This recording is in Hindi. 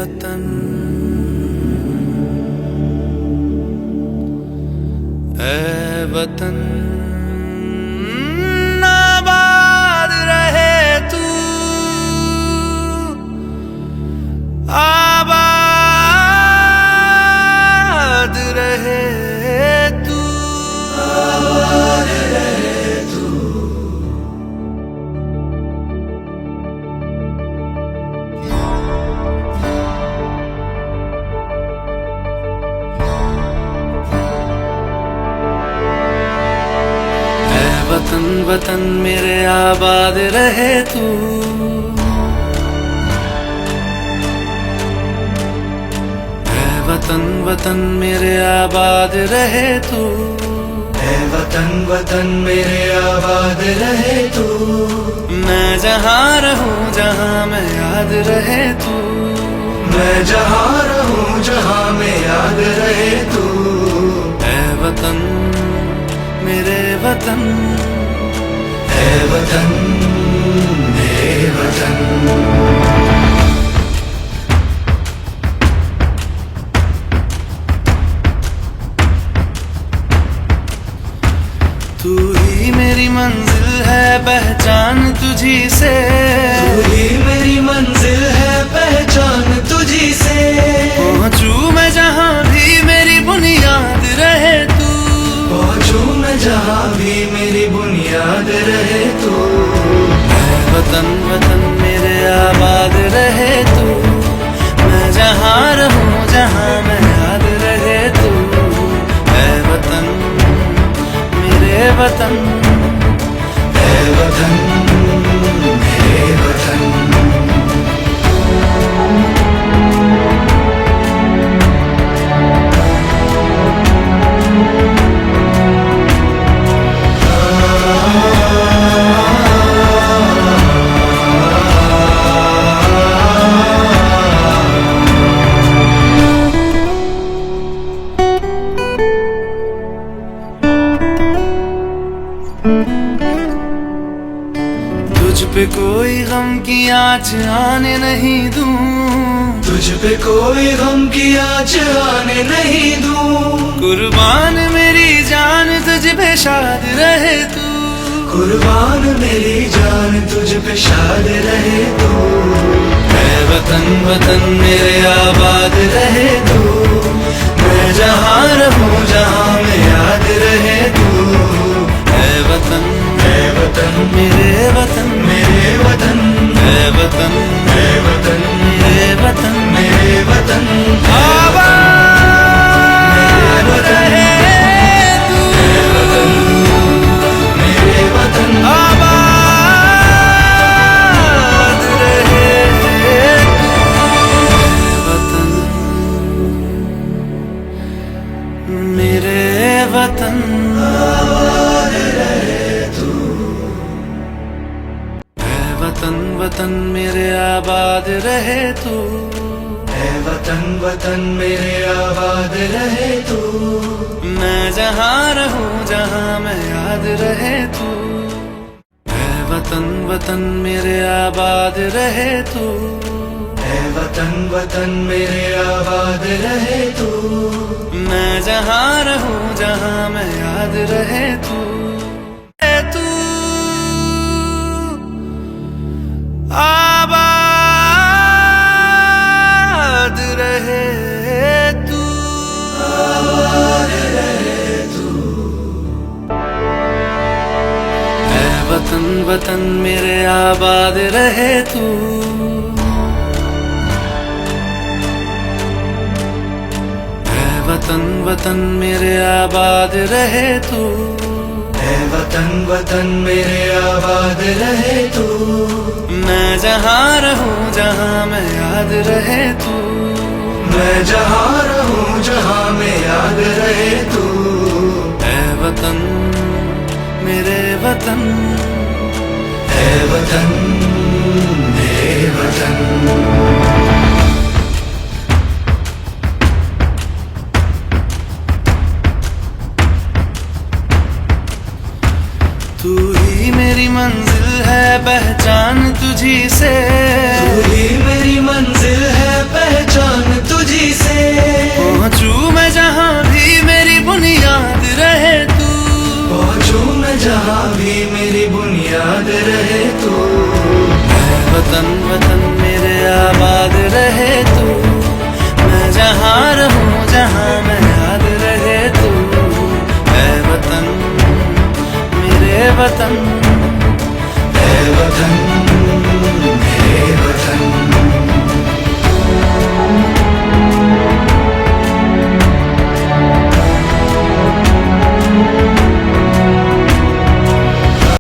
वतन ऐ वतन आबाद रहे तू, आबाद रहे तू, आबाद रहे तू। वतन वतन मेरे आबाद रहे तू, ऐ वतन वतन मेरे आबाद रहे तू, ऐ वतन वतन मेरे आबाद रहे तू। मैं जहाँ रहूं जहाँ मैं याद रहे तू, मैं जहाँ रहूं जहाँ मैं याद रहे तू। ऐ वतन मेरे वतन, ऐ वतन मेरे वतन। तू ही मेरी मंजिल है पहचान तुझी से, तू ही मेरी मंजिल है पहचान तुझी से। पहुंचू मैं जहाँ भी मेरी बुनियाद रहे तू, पहुंचू मैं जहाँ भी मेरी बुनियाद रहे तू। ऐ वतन वतन मेरे आबाद रहे तू, मैं जहाँ रहूं जहाँ मैं याद रहे तू। ऐ वतन मेरे वतन, ऐ वतन मेरे वतन। तुझ पे कोई गम की आँच आने नहीं दूं, तुझ पे कोई गम की आँच आने नहीं दूं। कुर्बान मेरी जान तुझ पे शाद रहे तू, कुर्बान मेरी जान तुझ पे शाद रहे तू। ऐ वतन वतन मेरे आबाद रहे तू, मैं जहाँ रहूं जहाँ मैं याद रहे तू। ऐ वतन, ऐ वतन मेरे वतन, मेरे वतन। ऐ वतन, ऐ वतन मेरे वतन, मेरे वतन। आबाद रहे तू, मेरे वतन। आबाद रहे तू, मेरे वतन। वतन वतन मेरे आबाद रहे तू, ऐ वतन वतन मेरे आबाद रहे तू। मैं जहाँ रहूं जहाँ मैं याद रहे तू। ऐ वतन वतन मेरे आबाद रहे तू, ऐ वतन वतन मेरे आबाद रहे तू। मैं जहाँ रहूं जहाँ मैं याद रहे तू। आबाद रहे तू, आबाद रहे तू। ऐ वतन वतन मेरे आबाद रहे तू, ऐ वतन वतन मेरे आबाद रहे तू। ऐ वतन वतन मेरे आबाद रहे तू। मैं जहाँ रहूं जहाँ मैं याद रहे तू, मैं जहाँ रहूं जहाँ मैं याद रहे तू। ऐ वतन मेरे वतन, ऐ वतन मेरे वतन। तू ही मेरी मंजिल है पहचान तुझी से, तू ही मेरी मंजिल है पहचान वतन।